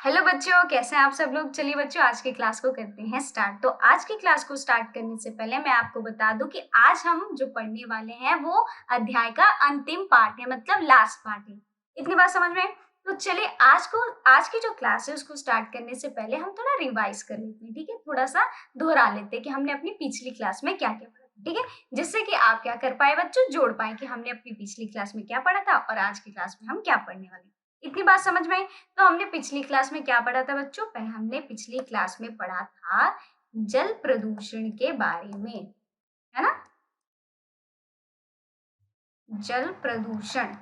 Hello बच्चों, कैसे हैं आप सब लोग। चलिए बच्चों, आज की क्लास को करते हैं स्टार्ट। तो आज की क्लास को स्टार्ट करने से पहले मैं आपको बता दूं कि आज हम जो पढ़ने वाले हैं वो अध्याय का अंतिम पार्ट है, मतलब लास्ट पार्ट है। इतनी बात समझ में? तो चलिए आज की जो क्लास है उसको स्टार्ट करने से पहले हम थोड़ा रिवाइज कर लेते हैं, ठीक है। थोड़ा सा दोहरा लेते हैं कि हमने अपनी पिछली क्लास में क्या क्या पढ़ा, ठीक है। जिससे कि आप क्या कर पाए बच्चों, जोड़ पाए कि हमने अपनी पिछली क्लास में क्या पढ़ा था और आज की क्लास में हम क्या पढ़ने वाले हैं। इतनी बात समझ में आई? तो हमने पिछली क्लास में क्या पढ़ा था बच्चों? पहले हमने पिछली क्लास में पढ़ा था जल प्रदूषण के बारे में, है ना। जल प्रदूषण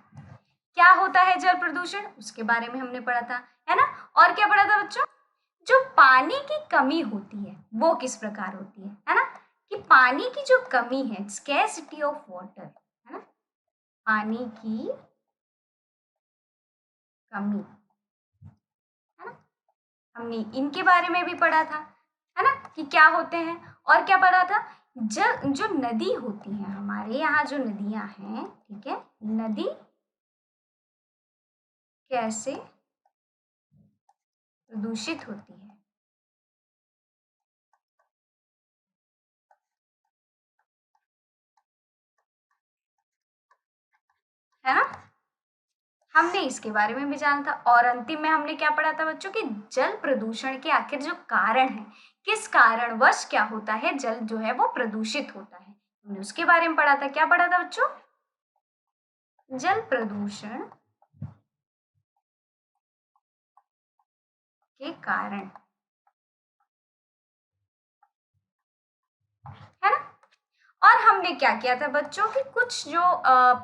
क्या होता है, जल प्रदूषण उसके बारे में हमने पढ़ा था, है ना। और क्या पढ़ा था बच्चों? जो पानी की कमी होती है वो किस प्रकार होती है ना। कि पानी की जो कमी है, स्कैर्सिटी ऑफ वाटर, है ना। पानी की कमी, है ना। हमने इनके बारे में भी पढ़ा था, है ना, कि क्या होते हैं। और क्या पढ़ा था? जो नदी होती है, हमारे यहाँ जो नदियां हैं, ठीक है, नदी कैसे प्रदूषित होती है ना। हमने इसके बारे में भी जाना था। और अंतिम में हमने क्या पढ़ा था बच्चों? कि जल प्रदूषण के आखिर जो कारण है, किस कारणवश क्या होता है, जल जो है वो प्रदूषित होता है, हमने उसके बारे में पढ़ा था। क्या पढ़ा था बच्चों? जल प्रदूषण के कारण, है ना। और हमने क्या किया था बच्चों? कि कुछ जो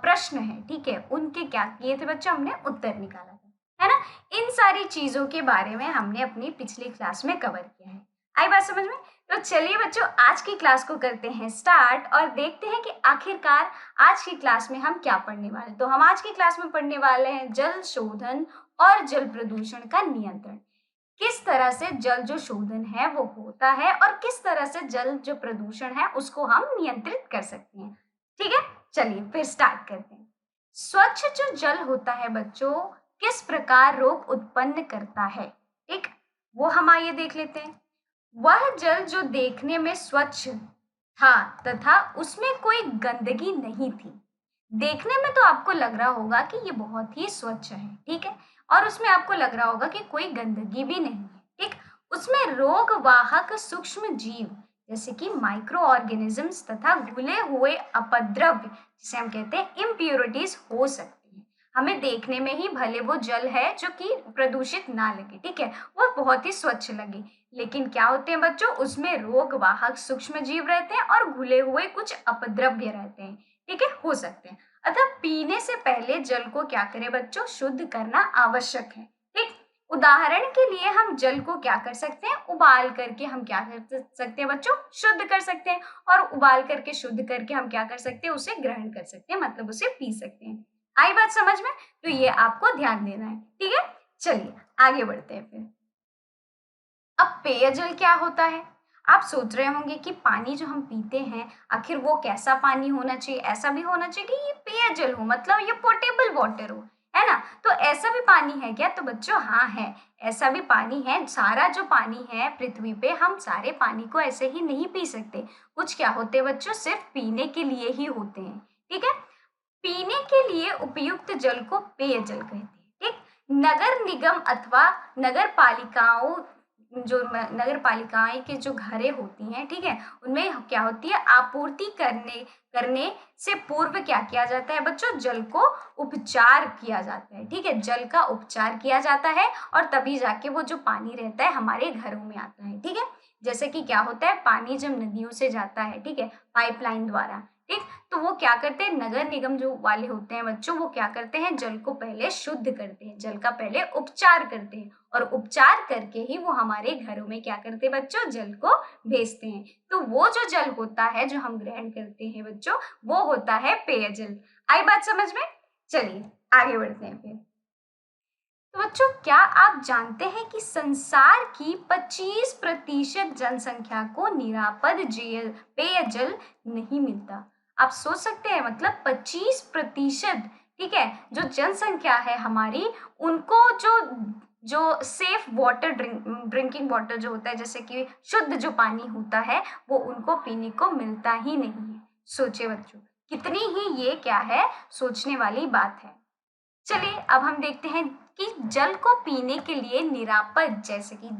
प्रश्न है, ठीक है, उनके क्या किए थे बच्चों? हमने उत्तर निकाला था, है ना। इन सारी चीजों के बारे में हमने अपनी पिछली क्लास में कवर किया है। आई बात समझ में? तो चलिए बच्चों, आज की क्लास को करते हैं स्टार्ट और देखते हैं कि आखिरकार आज की क्लास में हम क्या पढ़ने वाले हैं। तो हम आज की क्लास में पढ़ने वाले हैं जल शोधन और जल प्रदूषण का नियंत्रण। किस तरह से जल जो शोधन है वो होता है और किस तरह से जल जो प्रदूषण है उसको हम नियंत्रित कर सकते हैं, ठीक है। चलिए फिर स्टार्ट करते हैं। स्वच्छ जो जल होता है बच्चों, किस प्रकार रोग उत्पन्न करता है, ठीक, वो हम आइए देख लेते हैं। वह जल जो देखने में स्वच्छ था तथा उसमें कोई गंदगी नहीं थी। देखने में तो आपको लग रहा होगा कि ये बहुत ही स्वच्छ है, ठीक है, और उसमें आपको लग रहा होगा कि कोई गंदगी भी नहीं है, ठीक। उसमें रोग वाहक सूक्ष्म जीव जैसे कि माइक्रो ऑर्गेनिजम्स तथा घुले हुए अपद्रव्य, जिसे हम कहते हैं इम्प्योरिटीज, हो सकती है। हमें देखने में ही भले वो जल है जो कि प्रदूषित ना लगे, ठीक है, वो बहुत ही स्वच्छ लगे, लेकिन क्या होते हैं बच्चों? उसमें रोग वाहक सूक्ष्म जीव रहते हैं और घुले हुए कुछ अपद्रव्य रहते हैं, ठीक है, हो सकते हैं। अतः पीने से पहले जल को क्या करें बच्चों? शुद्ध करना आवश्यक है, ठीक। उदाहरण के लिए हम जल को क्या कर सकते हैं? उबाल करके हम क्या कर सकते हैं बच्चों? शुद्ध कर सकते हैं। और उबाल करके शुद्ध करके हम क्या कर सकते हैं? उसे ग्रहण कर सकते हैं, मतलब उसे पी सकते हैं। आई बात समझ में? तो ये आपको ध्यान देना है, ठीक है। चलिए आगे बढ़ते हैं फिर। अब पेयजल क्या होता है? आप सोच रहे होंगे कि पानी जो हम पीते हैं आखिर वो कैसा पानी होना चाहिए? ऐसा भी होना चाहिए कि ये पेयजल हो, मतलब ये पोर्टेबल वाटर हो, है ना। तो ऐसा भी पानी है क्या? तो बच्चों हाँ है, ऐसा भी पानी है। सारा जो पानी है पृथ्वी पे, हम सारे पानी को ऐसे ही नहीं पी सकते। कुछ क्या होते हैं बच्चों? सिर्फ पीने के लिए ही होते हैं, ठीक है। पीने के लिए उपयुक्त जल को पेयजल कहते हैं, ठीक। नगर निगम अथवा नगर पालिकाओं, जो नगर पालिकाएं के जो घरें होती हैं, ठीक है, उनमें क्या होती है? आपूर्ति करने करने से पूर्व क्या किया जाता है बच्चों? जल को उपचार किया जाता है, ठीक है, जल का उपचार किया जाता है और तभी जाके वो जो पानी रहता है हमारे घरों में आता है, ठीक है। जैसे कि क्या होता है, पानी जब नदियों से जाता है, ठीक है, पाइपलाइन द्वारा, ठीक, तो वो क्या करते हैं? नगर निगम जो वाले होते हैं बच्चों, वो क्या करते हैं? जल को पहले शुद्ध करते हैं, जल का पहले उपचार करते हैं और उपचार करके ही वो हमारे घरों में क्या करते हैं बच्चों? जल को भेजते हैं। तो वो जो जल होता है जो हम ग्रहण करते हैं बच्चों, वो होता है पेयजल। आई बात समझ में? चलिए आगे बढ़ते हैं फिर। तो बच्चों, क्या आप जानते हैं कि संसार की 25% जनसंख्या को निरापद पेयजल नहीं मिलता? आप सोच सकते हैं, मतलब 25%, ठीक है, जो जनसंख्या है हमारी, उनको जो जो सेफ वाटर ड्रिंकिंग वाटर जो होता है, जैसे कि शुद्ध जो पानी होता है, वो उनको पीने को मिलता ही नहीं है। सोचिए बच्चों, कितनी ही ये क्या है, सोचने वाली बात है। चलिए अब हम देखते हैं कि जल को पीने के लिए निरापद, जैसे कि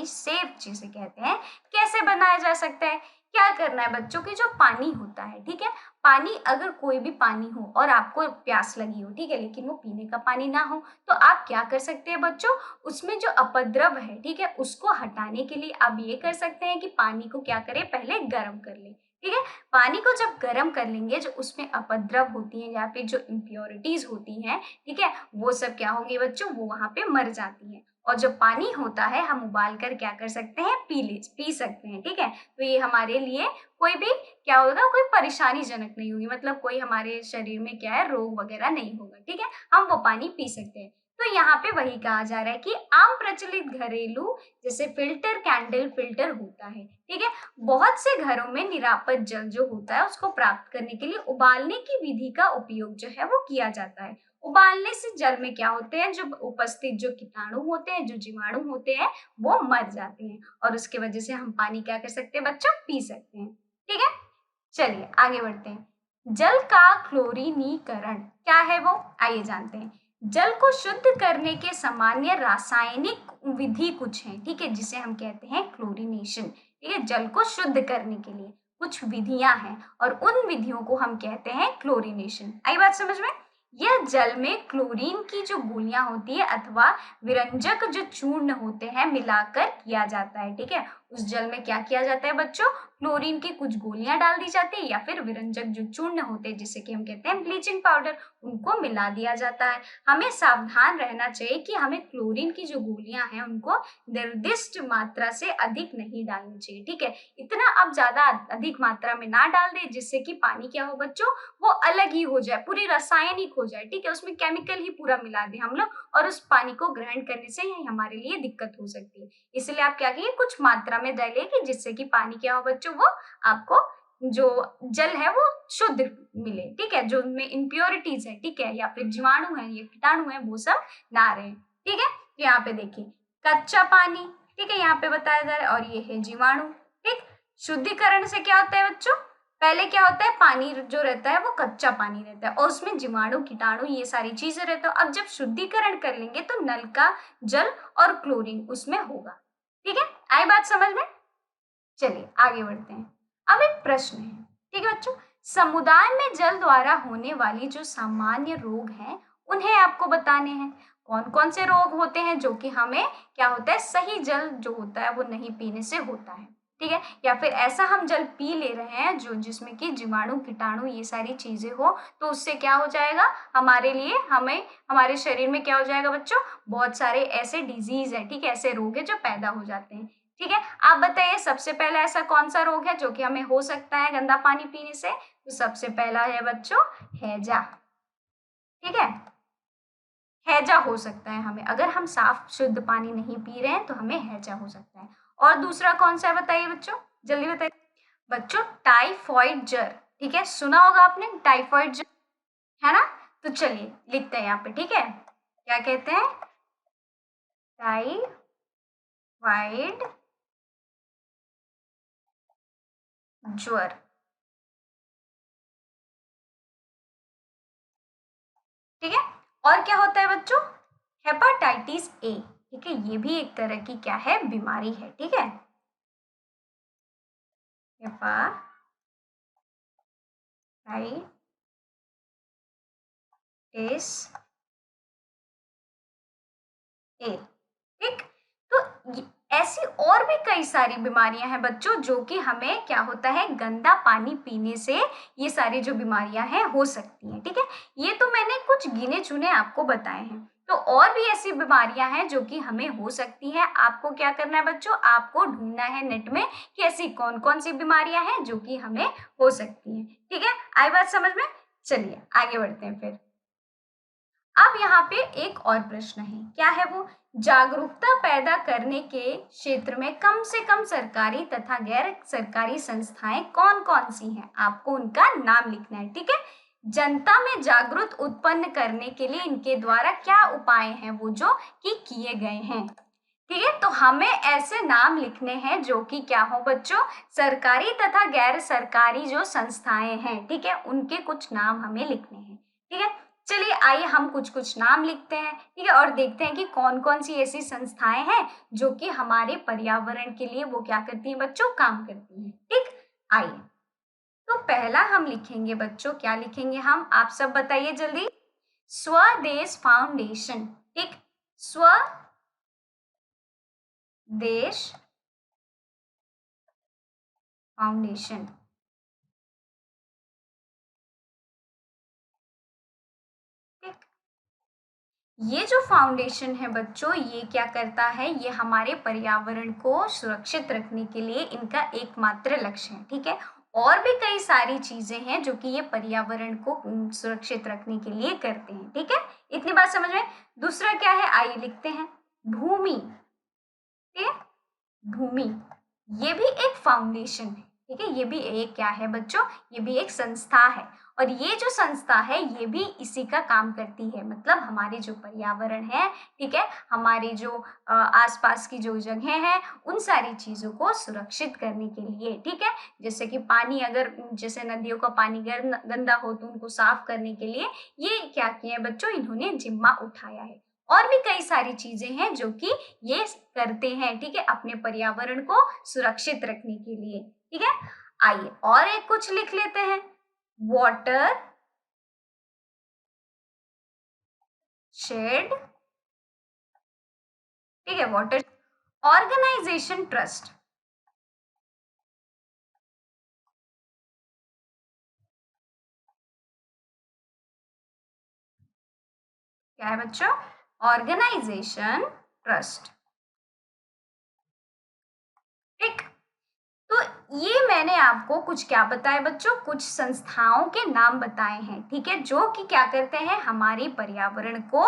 सेफ जिसे कहते हैं, कैसे बनाया जा सकता है। क्या करना है बच्चों की, जो पानी होता है, ठीक है, पानी, अगर कोई भी पानी हो और आपको प्यास लगी हो, ठीक है, लेकिन वो पीने का पानी ना हो, तो आप क्या कर सकते हैं बच्चों, उसमें जो अपद्रव है, ठीक है, उसको हटाने के लिए आप ये कर सकते हैं कि पानी को क्या करें, पहले गर्म कर लें। ठीक है, पानी को जब गर्म कर लेंगे, जो उसमें अपद्रव होती है या फिर जो इम्प्योरिटीज होती हैं, ठीक है, वो सब क्या होंगे बच्चों, वो वहां पे मर जाती है। और जो पानी होता है, हम उबाल कर क्या कर सकते हैं, पी सकते हैं। ठीक है, तो ये हमारे लिए कोई भी क्या होगा, कोई परेशानी जनक नहीं होगी, मतलब कोई हमारे शरीर में क्या है, रोग वगैरह नहीं होगा। ठीक है, हम वो पानी पी सकते हैं। तो यहाँ पे वही कहा जा रहा है कि आम प्रचलित घरेलू जैसे फिल्टर, कैंडल फिल्टर होता है। ठीक है, बहुत से घरों में निरापद जल जो होता है, उसको प्राप्त करने के लिए उबालने की विधि का उपयोग जो है वो किया जाता है। उबालने से जल में क्या होते हैं, जो उपस्थित जो कीटाणु होते हैं, जो जीवाणु होते हैं, वो मर जाते हैं, और उसके वजह से हम पानी क्या कर सकते हैं बच्चों, पी सकते हैं। ठीक है, चलिए आगे बढ़ते हैं। जल का क्लोरीनीकरण क्या है वो, आइए जानते हैं। जल को शुद्ध करने के सामान्य रासायनिक विधि कुछ है, ठीक है, जिसे हम कहते हैं क्लोरीनेशन। ठीक है, जल को शुद्ध करने के लिए कुछ विधियां हैं, और उन विधियों को हम कहते हैं क्लोरीनेशन। आई बात समझ में। यह जल में क्लोरीन की जो गोलियां होती है अथवा विरंजक जो चूर्ण होते हैं, मिलाकर किया जाता है। ठीक है, उस जल में क्या किया जाता है बच्चों, क्लोरीन की कुछ गोलियां डाल दी जाती है, या फिर विरंजक जो चूर्ण होते हैं, जिसे कि हम कहते हैं ब्लीचिंग पाउडर, उनको मिला दिया जाता है। हमें सावधान रहना चाहिए कि हमें क्लोरीन की जो गोलियां हैं, उनको निर्दिष्ट मात्रा से अधिक नहीं डालनी चाहिए। ठीक है, इतना अब ज्यादा अधिक मात्रा में ना डाल दे, जिससे कि पानी क्या हो बच्चों, वो अलग ही हो जाए, पूरी रासायनिक हो जाए। ठीक है, उसमें केमिकल ही पूरा मिला दे हम लोग, और उस पानी को ग्रहण करने से ही हमारे लिए दिक्कत हो सकती है। इसलिए आप क्या कीजिए, कुछ मात्रा में डालिए, कि जिससे कि पानी क्या हो बच्चों, वो आपको जो जल है वो शुद्ध मिले। ठीक है, जो उनमें इम्प्योरिटीज है, ठीक है, या फिर जीवाणु है या कीटाणु है, वो सब ना रहे। ठीक है, तो यहाँ पे देखिए कच्चा पानी, ठीक है, यहाँ पे बताया जा रहा है, और ये है जीवाणु। ठीक, शुद्धिकरण से क्या होता है बच्चों, पहले क्या होता है, पानी जो रहता है वो कच्चा पानी रहता है, और उसमें जीवाणु, कीटाणु, ये सारी चीजें रहते हैं। अब जब शुद्धिकरण कर लेंगे, तो नल का जल और क्लोरीन उसमें होगा। ठीक है, आई बात समझ में। चलिए आगे बढ़ते हैं। अब एक प्रश्न है, ठीक है बच्चों, समुदाय में जल द्वारा होने वाली जो सामान्य रोग हैं, उन्हें आपको बताने हैं। कौन कौन से रोग होते हैं जो कि हमें क्या होता है, सही जल जो होता है वो नहीं पीने से होता है। ठीक है, या फिर ऐसा हम जल पी ले रहे हैं जो जिसमें कि जीवाणु, कीटाणु, ये सारी चीजें हो, तो उससे क्या हो जाएगा, हमारे लिए, हमें, हमारे शरीर में क्या हो जाएगा बच्चों, बहुत सारे ऐसे डिजीज है, ठीक है, ऐसे रोग है जो पैदा हो जाते हैं। ठीक है, आप बताइए सबसे पहला ऐसा कौन सा रोग है जो कि हमें हो सकता है गंदा पानी पीने से, तो सबसे पहला है बच्चों हैजा। ठीक है, हैजा हो सकता है हमें, अगर हम साफ शुद्ध पानी नहीं पी रहे हैं तो हमें हैजा हो सकता है। और दूसरा कौन सा है बताइए बच्चों, जल्दी बताइए बच्चों, टाइफॉइड जर। ठीक है, सुना होगा आपने टाइफॉइड जर, है ना। तो चलिए लिखते हैं यहाँ पे, ठीक है, क्या कहते हैं, टाइफाइड ज्वर। ठीक है, और क्या होता है बच्चों, हेपाटाइटिस ए। ठीक है, ये भी एक तरह की क्या है, बीमारी है। ठीक है, हेपाटाइटिस ए। ठीक, तो ऐसी और भी कई सारी बीमारियां हैं बच्चों, जो कि हमें क्या होता है, गंदा पानी पीने से ये सारी जो बीमारियां हैं हो सकती हैं। ठीक है, ये तो मैंने कुछ गिने चुने आपको बताए हैं, तो और भी ऐसी बीमारियां हैं जो कि हमें हो सकती हैं। आपको क्या करना है बच्चों, आपको ढूंढना है नेट में कि ऐसी कौन कौन सी बीमारियां हैं जो कि हमें हो सकती हैं। ठीक है, आई बात समझ में। चलिए आगे बढ़ते हैं फिर। अब यहाँ पे एक और प्रश्न है, क्या है वो, जागरूकता पैदा करने के क्षेत्र में कम से कम सरकारी तथा गैर सरकारी संस्थाएं कौन कौन सी हैं, आपको उनका नाम लिखना है। ठीक है, जनता में जागरूक उत्पन्न करने के लिए इनके द्वारा क्या उपाय हैं वो जो कि किए गए हैं। ठीक है, तो हमें ऐसे नाम लिखने हैं जो कि क्या हो बच्चों, सरकारी तथा गैर सरकारी जो संस्थाएं हैं, ठीक है, उनके कुछ नाम हमें लिखने हैं। ठीक है, चलिए आइए हम कुछ कुछ नाम लिखते हैं। ठीक है, और देखते हैं कि कौन कौन सी ऐसी संस्थाएं हैं जो कि हमारे पर्यावरण के लिए वो क्या करती हैं बच्चों, काम करती हैं। ठीक, आइए तो पहला हम लिखेंगे बच्चों, क्या लिखेंगे हम, आप सब बताइए जल्दी। स्वदेश फाउंडेशन। ठीक, स्वदेश फाउंडेशन। ठीक, ये जो फाउंडेशन है बच्चों, ये क्या करता है, ये हमारे पर्यावरण को सुरक्षित रखने के लिए इनका एकमात्र लक्ष्य है। ठीक है, और भी कई सारी चीजें हैं जो कि ये पर्यावरण को सुरक्षित रखने के लिए करते हैं। ठीक है, इतनी बात समझ में। दूसरा क्या है, आइए लिखते हैं भूमि। ठीक है, भूमि, ये भी एक फाउंडेशन है। ठीक है, ये भी एक क्या है बच्चों, ये भी एक संस्था है। और ये जो संस्था है ये भी इसी का काम करती है, मतलब हमारे जो पर्यावरण है, ठीक है, हमारी जो आसपास की जो जगह है उन सारी चीजों को सुरक्षित करने के लिए। ठीक है, जैसे कि पानी, अगर जैसे नदियों का पानी गंदा हो तो उनको साफ करने के लिए ये क्या किया है बच्चों, इन्होंने जिम्मा उठाया है। और भी कई सारी चीजें हैं जो कि ये करते हैं। ठीक है, अपने पर्यावरण को सुरक्षित रखने के लिए। ठीक है, आइए और एक कुछ लिख लेते हैं, वाटर शेड। ठीक है, वाटर ऑर्गेनाइजेशन ट्रस्ट। क्या है बच्चों, ऑर्गेनाइजेशन ट्रस्ट। ठीक, तो ये मैंने आपको कुछ क्या बताया बच्चों, कुछ संस्थाओं के नाम बताए हैं। ठीक है, जो कि क्या करते हैं, हमारे पर्यावरण को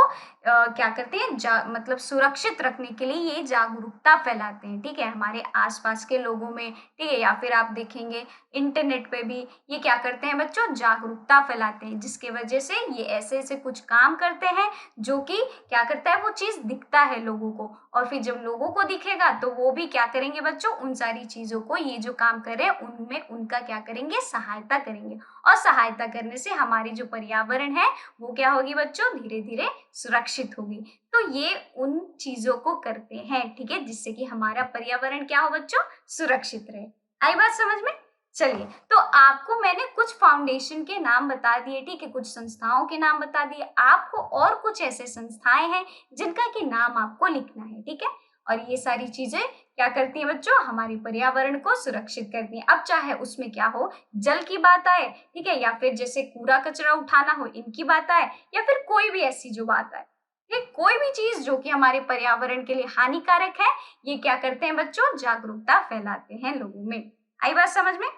क्या करते हैं, मतलब सुरक्षित रखने के लिए ये जागरूकता फैलाते हैं। ठीक है, हमारे आसपास के लोगों में। ठीक है, या फिर आप देखेंगे इंटरनेट पे भी ये क्या करते हैं बच्चों, जागरूकता फैलाते हैं, जिसके वजह से ये ऐसे ऐसे कुछ काम करते हैं जो कि क्या करता है, वो चीज दिखता है लोगों को। और फिर जब लोगों को दिखेगा तो वो भी क्या करेंगे बच्चों, उन सारी चीजों को, ये जो काम कर रहे हैं उनमें उनका क्या करेंगे, सहायता करेंगे। और सहायता करने से हमारी जो पर्यावरण है वो क्या होगी बच्चों, धीरे धीरे सुरक्षित होगी। तो ये उन चीजों को करते हैं, ठीक है, जिससे कि हमारा पर्यावरण क्या हो बच्चों, सुरक्षित रहे। आई बात समझ में। चलिए, तो आपको मैंने कुछ फाउंडेशन के नाम बता दिए, ठीक है, कुछ संस्थाओं के नाम बता दिए। आपको और कुछ ऐसे संस्थाएं हैं जिनका कि नाम आपको लिखना है। ठीक है, और ये सारी चीजें क्या करती हैं बच्चों, हमारे पर्यावरण को सुरक्षित करती हैं। अब चाहे उसमें क्या हो, जल की बात आए, ठीक है, या फिर जैसे कूड़ा कचरा उठाना हो, इनकी बात आए, या फिर कोई भी ऐसी जो बात आए, ये कोई भी चीज जो कि हमारे पर्यावरण के लिए हानिकारक है, ये क्या करते हैं बच्चों, जागरूकता फैलाते हैं लोगों में। आई बात समझ में।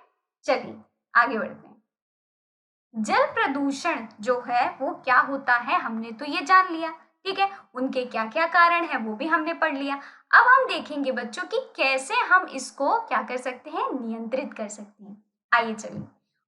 चलिए आगे बढ़ते हैं। जल प्रदूषण जो है वो क्या होता है, हमने तो ये जान लिया। ठीक है, उनके क्या क्या कारण है वो भी हमने पढ़ लिया। अब हम देखेंगे बच्चों कि कैसे हम इसको क्या कर सकते हैं, नियंत्रित कर सकते हैं। आइए चलिए,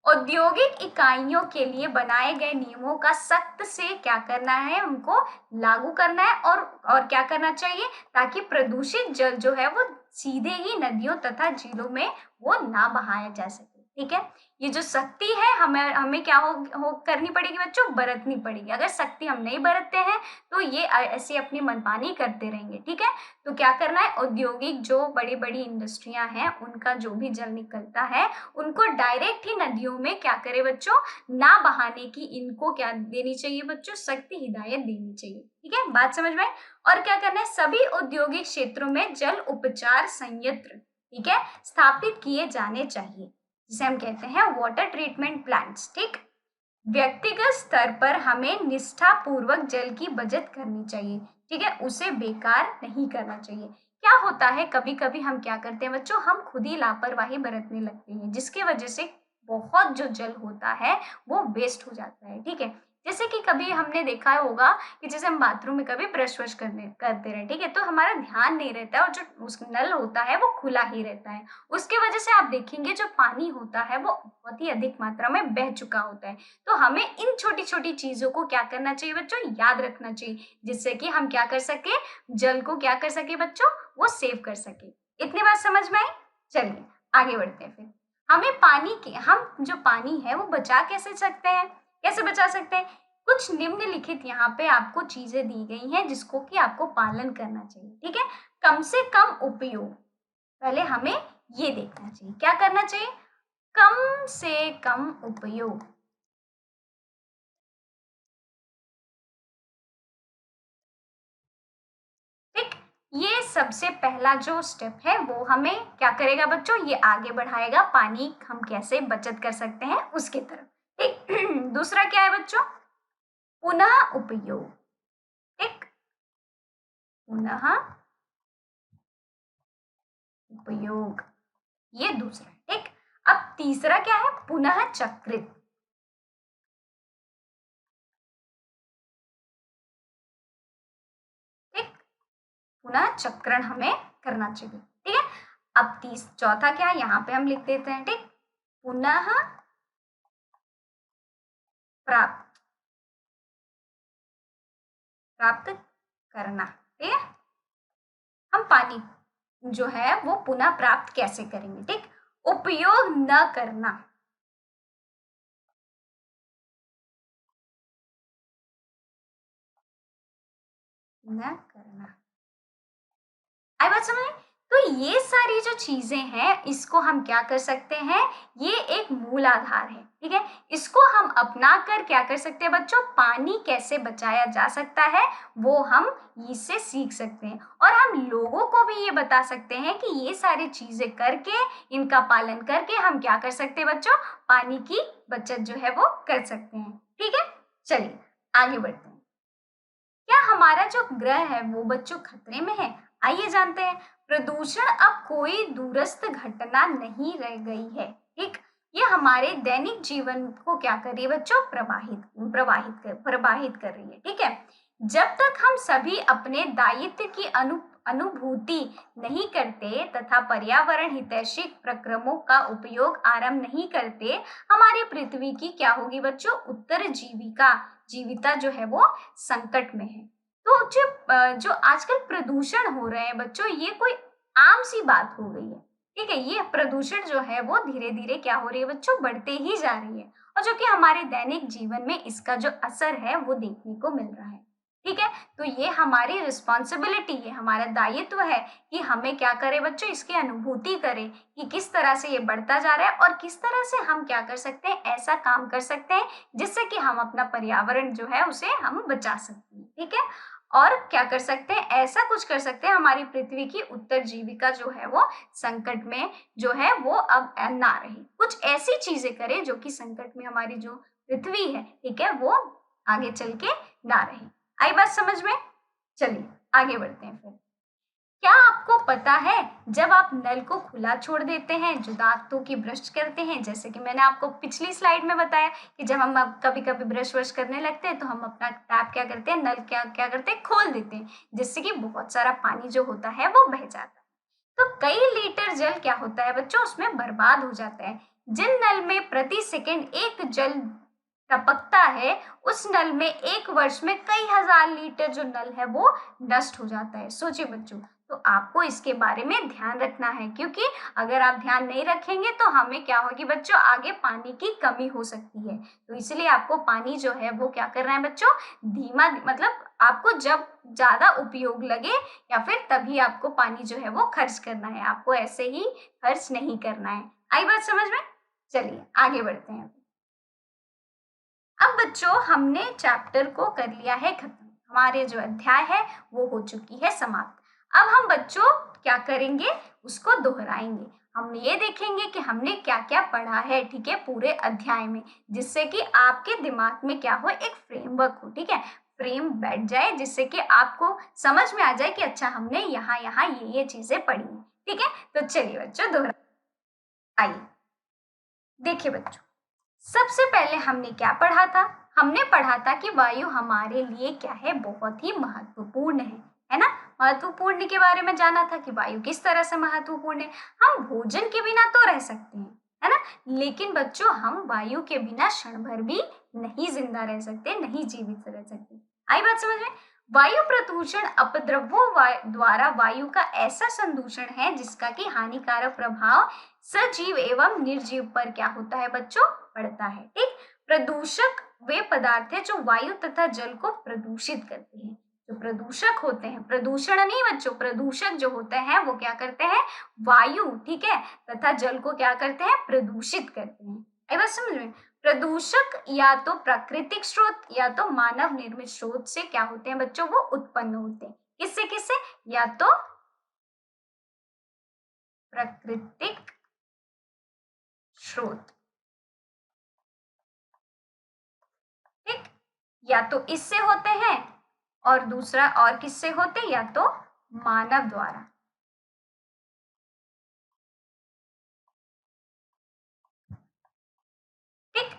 औद्योगिक इकाइयों के लिए बनाए गए नियमों का सख्त से क्या करना है, उनको लागू करना है। और क्या करना चाहिए, ताकि प्रदूषित जल जो है वो सीधे ही नदियों तथा झीलों में वो ना बहाया जा सके। ठीक है, ये जो सख्ती है हमें हमें क्या हो करनी पड़ेगी बच्चों, बरतनी पड़ेगी। अगर सख्ती हम नहीं बरतते हैं तो ये ऐसे अपनी मनमानी करते रहेंगे। ठीक है, तो क्या करना है, औद्योगिक जो बड़ी बड़ी इंडस्ट्रियां हैं उनका जो भी जल निकलता है उनको डायरेक्ट ही नदियों में क्या करे बच्चों, ना बहाने की इनको क्या देनी चाहिए बच्चों, सख्त हिदायत देनी चाहिए। ठीक है, बात समझ में। और क्या करना है, सभी औद्योगिक क्षेत्रों में जल उपचार संयंत्र, ठीक है, स्थापित किए जाने चाहिए, जिसे हम कहते हैं वाटर ट्रीटमेंट प्लांट्स। ठीक, व्यक्तिगत स्तर पर हमें निष्ठा पूर्वक जल की बचत करनी चाहिए। ठीक है, उसे बेकार नहीं करना चाहिए। क्या होता है, कभी कभी हम क्या करते हैं बच्चों, हम खुद ही लापरवाही बरतने लगते हैं, जिसकी वजह से बहुत जो जल होता है वो वेस्ट हो जाता है। ठीक है, जैसे कि कभी हमने देखा होगा कि जैसे हम बाथरूम में कभी ब्रश वश करते रहे, ठीक है, तो हमारा ध्यान नहीं रहता है और जो उस नल होता है वो खुला ही रहता है। उसके वजह से आप देखेंगे जो पानी होता है वो बहुत ही अधिक मात्रा में बह चुका होता है। तो हमें इन छोटी छोटी चीजों को क्या करना चाहिए बच्चों, याद रखना चाहिए, जिससे कि हम क्या कर सके, जल को क्या कर सके बच्चों, वो सेव कर सके। इतनी बात समझ में आई? चलिए आगे बढ़ते हैं। फिर हमें पानी की, हम जो पानी है वो बचा कैसे सकते हैं, कैसे बचा सकते हैं? कुछ निम्नलिखित यहाँ पे आपको चीजें दी गई हैं जिसको कि आपको पालन करना चाहिए, ठीक है। कम से कम उपयोग, पहले हमें ये देखना चाहिए, क्या करना चाहिए, कम से कम उपयोग। ठीक, ये सबसे पहला जो स्टेप है वो हमें क्या करेगा बच्चों, ये आगे बढ़ाएगा पानी हम कैसे बचत कर सकते हैं उसकी तरफ। ठीक दूसरा क्या है बच्चों, पुनः उपयोग। ठीक, पुनः उपयोग, ये दूसरा। ठीक, अब तीसरा क्या है, पुनः चक्रित। ठीक, पुनः चक्रण हमें करना चाहिए। ठीक है, अब चौथा क्या है, यहाँ पे हम लिख देते हैं। ठीक, पुनः प्राप्त, प्राप्त करना। ठीक है, हम पानी जो है वो पुनः प्राप्त कैसे करेंगे। ठीक, उपयोग न करना, न करना, आई बात समझ में? तो ये सारी जो चीजें हैं इसको हम क्या कर सकते हैं, ये एक मूल आधार है। ठीक है, इसको हम अपना कर क्या कर सकते हैं बच्चों, पानी कैसे बचाया जा सकता है वो हम इससे सीख सकते हैं, और हम लोगों को भी ये बता सकते हैं कि ये सारी चीजें करके, इनका पालन करके हम क्या कर सकते हैं बच्चों, पानी की बचत जो है वो कर सकते हैं। ठीक है, चलिए आगे बढ़ते हैं। क्या हमारा जो ग्रह है वो बच्चों खतरे में है? आइए जानते हैं। प्रदूषण अब कोई दूरस्थ घटना नहीं रह गई है। ठीक, ये हमारे दैनिक जीवन को क्या कर रही है बच्चों, प्रवाहित कर रही है। ठीक है, जब तक हम सभी अपने दायित्व की अनुभूति नहीं करते तथा पर्यावरण हितैषी प्रक्रमों का उपयोग आरंभ नहीं करते, हमारी पृथ्वी की क्या होगी बच्चों, उत्तर जीविता जो है वो संकट में है। तो जो आजकल प्रदूषण हो रहे हैं बच्चों, ये कोई आम सी बात हो गई है। ठीक है, ये प्रदूषण जो है वो धीरे धीरे क्या हो रही है बच्चों, बढ़ते ही जा रही है, और जो कि हमारे दैनिक जीवन में इसका जो असर है वो देखने को मिल रहा है। ठीक है, तो ये हमारी रिस्पॉन्सिबिलिटी है, हमारा दायित्व है कि हमें क्या करें बच्चों, इसकी अनुभूति करें कि किस तरह से ये बढ़ता जा रहा है और किस तरह से हम क्या कर सकते हैं, ऐसा काम कर सकते हैं जिससे कि हम अपना पर्यावरण जो है उसे हम बचा सकते हैं। ठीक है, और क्या कर सकते हैं, ऐसा कुछ कर सकते हैं हमारी पृथ्वी की उत्तर जीविका जो है वो संकट में जो है वो अब ना रहे। कुछ ऐसी चीजें करें जो कि संकट में हमारी जो पृथ्वी है, ठीक है, वो आगे चल के ना रहे। आई बात समझ में? चलिए आगे बढ़ते हैं। फिर क्या आपको पता है, जब आप नल को खुला छोड़ देते हैं, जो दांतों की ब्रश करते हैं, जैसे कि मैंने आपको पिछली स्लाइड में बताया कि जब हम कभी कभी ब्रश वश करने लगते हैं तो हम अपना टैप क्या करते हैं, नल क्या क्या करते हैं, खोल देते हैं, जिससे कि बहुत सारा पानी जो होता है वो बह जाता है। तो कई लीटर जल क्या होता है बच्चों, उसमें बर्बाद हो जाता है। जिन नल में प्रति सेकंड एक जल टपकता है, उस नल में एक वर्ष में कई हजार लीटर जो नल है वो नष्ट हो जाता है। सोचिए बच्चों, तो आपको इसके बारे में ध्यान रखना है, क्योंकि अगर आप ध्यान नहीं रखेंगे तो हमें क्या होगी बच्चों, आगे पानी की कमी हो सकती है। तो इसलिए आपको पानी जो है वो क्या करना है बच्चों, धीमा, मतलब आपको जब ज्यादा उपयोग लगे या फिर तभी आपको पानी जो है वो खर्च करना है, आपको ऐसे ही खर्च नहीं करना है। आई बात समझ में? चलिए आगे बढ़ते हैं। अब बच्चों हमने चैप्टर को कर लिया है खत्म, हमारे जो अध्याय है वो हो चुकी है समाप्त। अब हम बच्चों क्या करेंगे, उसको दोहराएंगे। हम ये देखेंगे कि हमने क्या क्या पढ़ा है, ठीक है, पूरे अध्याय में, जिससे कि आपके दिमाग में क्या हो, एक फ्रेमवर्क हो। ठीक है, फ्रेम बैठ जाए, जिससे कि आपको समझ में आ जाए कि अच्छा हमने यहाँ यहाँ ये चीजें पढ़ी हैं। ठीक है, तो चलिए बच्चों दोहरा, आइए देखिए बच्चों, सबसे पहले हमने क्या पढ़ा था, हमने पढ़ा था कि वायु हमारे लिए क्या है, बहुत ही महत्वपूर्ण है ना। महत्वपूर्ण के बारे में जाना था कि वायु किस तरह से महत्वपूर्ण है। हम भोजन के बिना तो रह सकते हैं, है ना, लेकिन बच्चों हम वायु के बिना क्षण भर भी नहीं जिंदा रह सकते, नहीं जीवित रह सकते। आई बात समझ में। वायु प्रदूषण अपद्रव्यों द्वारा वायु का ऐसा संदूषण है जिसका कि हानिकारक प्रभाव सजीव एवं निर्जीव पर क्या होता है बच्चों, पड़ता है। ठीक, प्रदूषक वे पदार्थ है जो वायु तथा जल को प्रदूषित करते हैं। जो प्रदूषक होते हैं, प्रदूषण नहीं बच्चों, प्रदूषक जो होते हैं वो क्या करते हैं, वायु, ठीक है, तथा जल को क्या करते हैं, प्रदूषित करते हैं। ये बात समझ में। प्रदूषक या तो प्राकृतिक स्रोत या तो मानव निर्मित स्रोत से क्या होते हैं बच्चों, वो उत्पन्न होते हैं। किससे किससे, या तो प्राकृतिक स्रोत, ठीक, या तो इससे होते हैं और दूसरा और किससे होते, या तो मानव द्वारा। ठीक,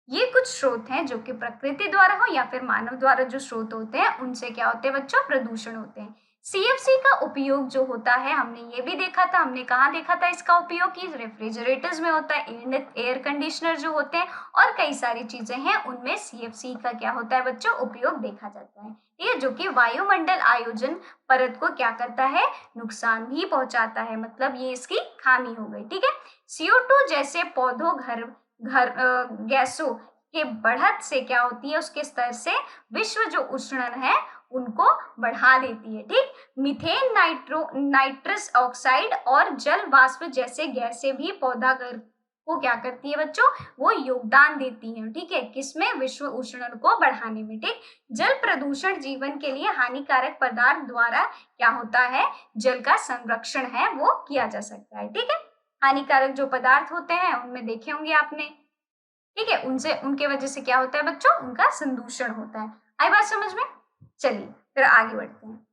ये कुछ स्रोत हैं जो कि प्रकृति द्वारा हो या फिर मानव द्वारा जो स्रोत होते हैं उनसे क्या होते हैं बच्चों, प्रदूषण होते हैं। सीएफसी का उपयोग जो होता है, हमने ये भी देखा था, हमने कहाँ देखा था इसका उपयोग, कि रेफ्रिजरेटर्स में होता है, एयर कंडीशनर जो होते हैं और कई सारी चीजें हैं उनमें सीएफसी का क्या होता है बच्चों, उपयोग देखा जाता है। ठीक है, जो कि वायुमंडल आयोजन परत को क्या करता है, नुकसान भी पहुंचाता है, मतलब ये इसकी खामी हो गई। ठीक है, CO2 जैसे पौधों घर गैसों के बढ़त से क्या होती है, उसके स्तर से विश्व जो उष्णन है उनको बढ़ा देती है। ठीक, मीथेन, नाइट्रस ऑक्साइड और जल वाष्प जैसे गैसें भी पौधा घर को क्या करती है बच्चों, वो योगदान देती हैं। ठीक है, किसमें, विश्व उष्णन को बढ़ाने में। ठीक, जल प्रदूषण जीवन के लिए हानिकारक पदार्थ द्वारा क्या होता है, जल का संरक्षण है वो किया जा सकता है। ठीक है, हानिकारक जो पदार्थ होते हैं उनमें देखे होंगे आपने, ठीक है, उनसे उनके वजह से क्या होता है बच्चों, उनका संदूषण होता है। आई बात समझ में। चलिए फिर आगे बढ़ते हैं।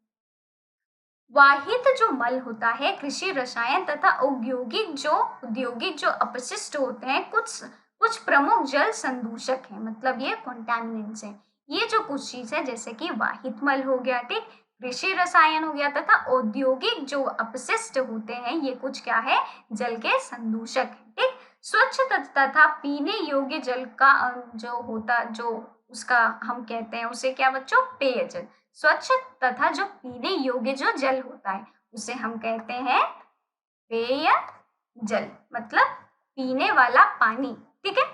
वाहित जो मल होता है, कृषि रसायन तथा औद्योगिक जो अपशिष्ट होते हैं, कुछ प्रमुख जल संदूषक हैं, मतलब ये कॉन्टैमिनेंट्स हैं। ये जो कुछ चीज है जैसे कि वाहित मल हो गया, ठीक, कृषि रसायन हो गया तथा औद्योगिक जो अपशिष्ट होते हैं, ये कुछ क्या है, जल के संदूषक है। ठीक, स्वच्छ तथा पीने योग्य जल का जो उसका हम कहते हैं उसे क्या बच्चों, पेयजल। स्वच्छ तथा जो पीने योग्य जो जल होता है उसे हम कहते हैं पेय जल, मतलब पीने वाला पानी। ठीक है,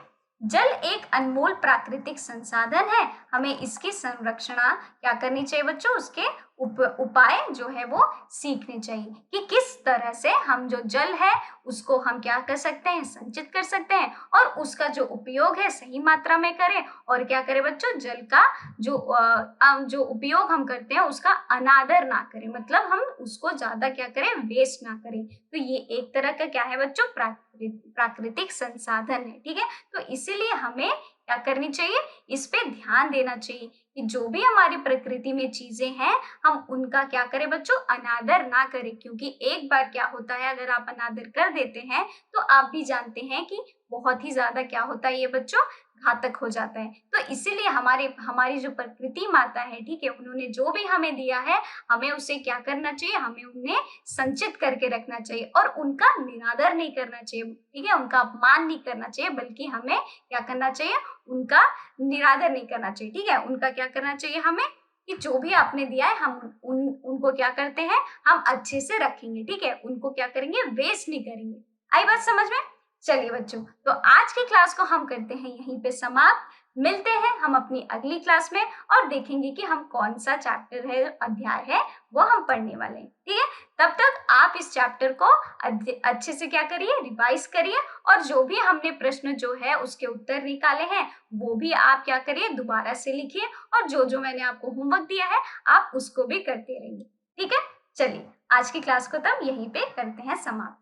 जल एक अनमोल प्राकृतिक संसाधन है, हमें इसकी संरक्षणा क्या करनी चाहिए बच्चों, उसके उपाय जो है वो सीखने चाहिए कि किस तरह से हम जो जल है उसको हम क्या कर सकते हैं, संचित कर सकते हैं और उसका जो उपयोग है सही मात्रा में करें। और क्या करें बच्चों, जल का जो उपयोग हम करते हैं उसका अनादर ना करें, मतलब हम उसको ज्यादा क्या करें, वेस्ट ना करें। तो ये एक तरह का क्या है बच्चों, प्राकृतिक संसाधन है। ठीक है, तो इसीलिए हमें क्या करनी चाहिए, इस पे ध्यान देना चाहिए कि जो भी हमारी प्रकृति में चीजें हैं हम उनका क्या करें बच्चों, अनादर ना करें। क्योंकि एक बार क्या होता है, अगर आप अनादर कर देते हैं तो आप भी जानते हैं कि बहुत ही ज्यादा क्या होता है ये बच्चों, घातक हो जाता है। तो इसीलिए हमारी जो प्रकृति माता है, ठीक है, उन्होंने जो भी हमें दिया है हमें उसे क्या करना चाहिए, हमें उन्हें संचित करके रखना चाहिए और उनका निरादर नहीं करना चाहिए। ठीक है, उनका अपमान नहीं करना चाहिए, बल्कि हमें क्या करना चाहिए, उनका निरादर नहीं करना चाहिए। ठीक है, उनका क्या करना चाहिए हमें, कि जो भी आपने दिया है हम उनको क्या करते हैं, हम अच्छे से रखेंगे। ठीक है, उनको क्या करेंगे, वेस्ट नहीं करेंगे। आई बात समझ में। चलिए बच्चों, तो आज की क्लास को हम करते हैं यहीं पे समाप्त। मिलते हैं हम अपनी अगली क्लास में और देखेंगे कि हम कौन सा चैप्टर है, अध्याय है वो हम पढ़ने वाले हैं। ठीक है, तब तक आप इस चैप्टर को अच्छे से क्या करिए, रिवाइज करिए और जो भी हमने प्रश्न जो है उसके उत्तर निकाले हैं वो भी आप क्या करिए, दोबारा से लिखिए और जो मैंने आपको होमवर्क दिया है आप उसको भी करते रहिए। ठीक है, चलिए आज की क्लास को तब यहीं पे करते हैं समाप्त।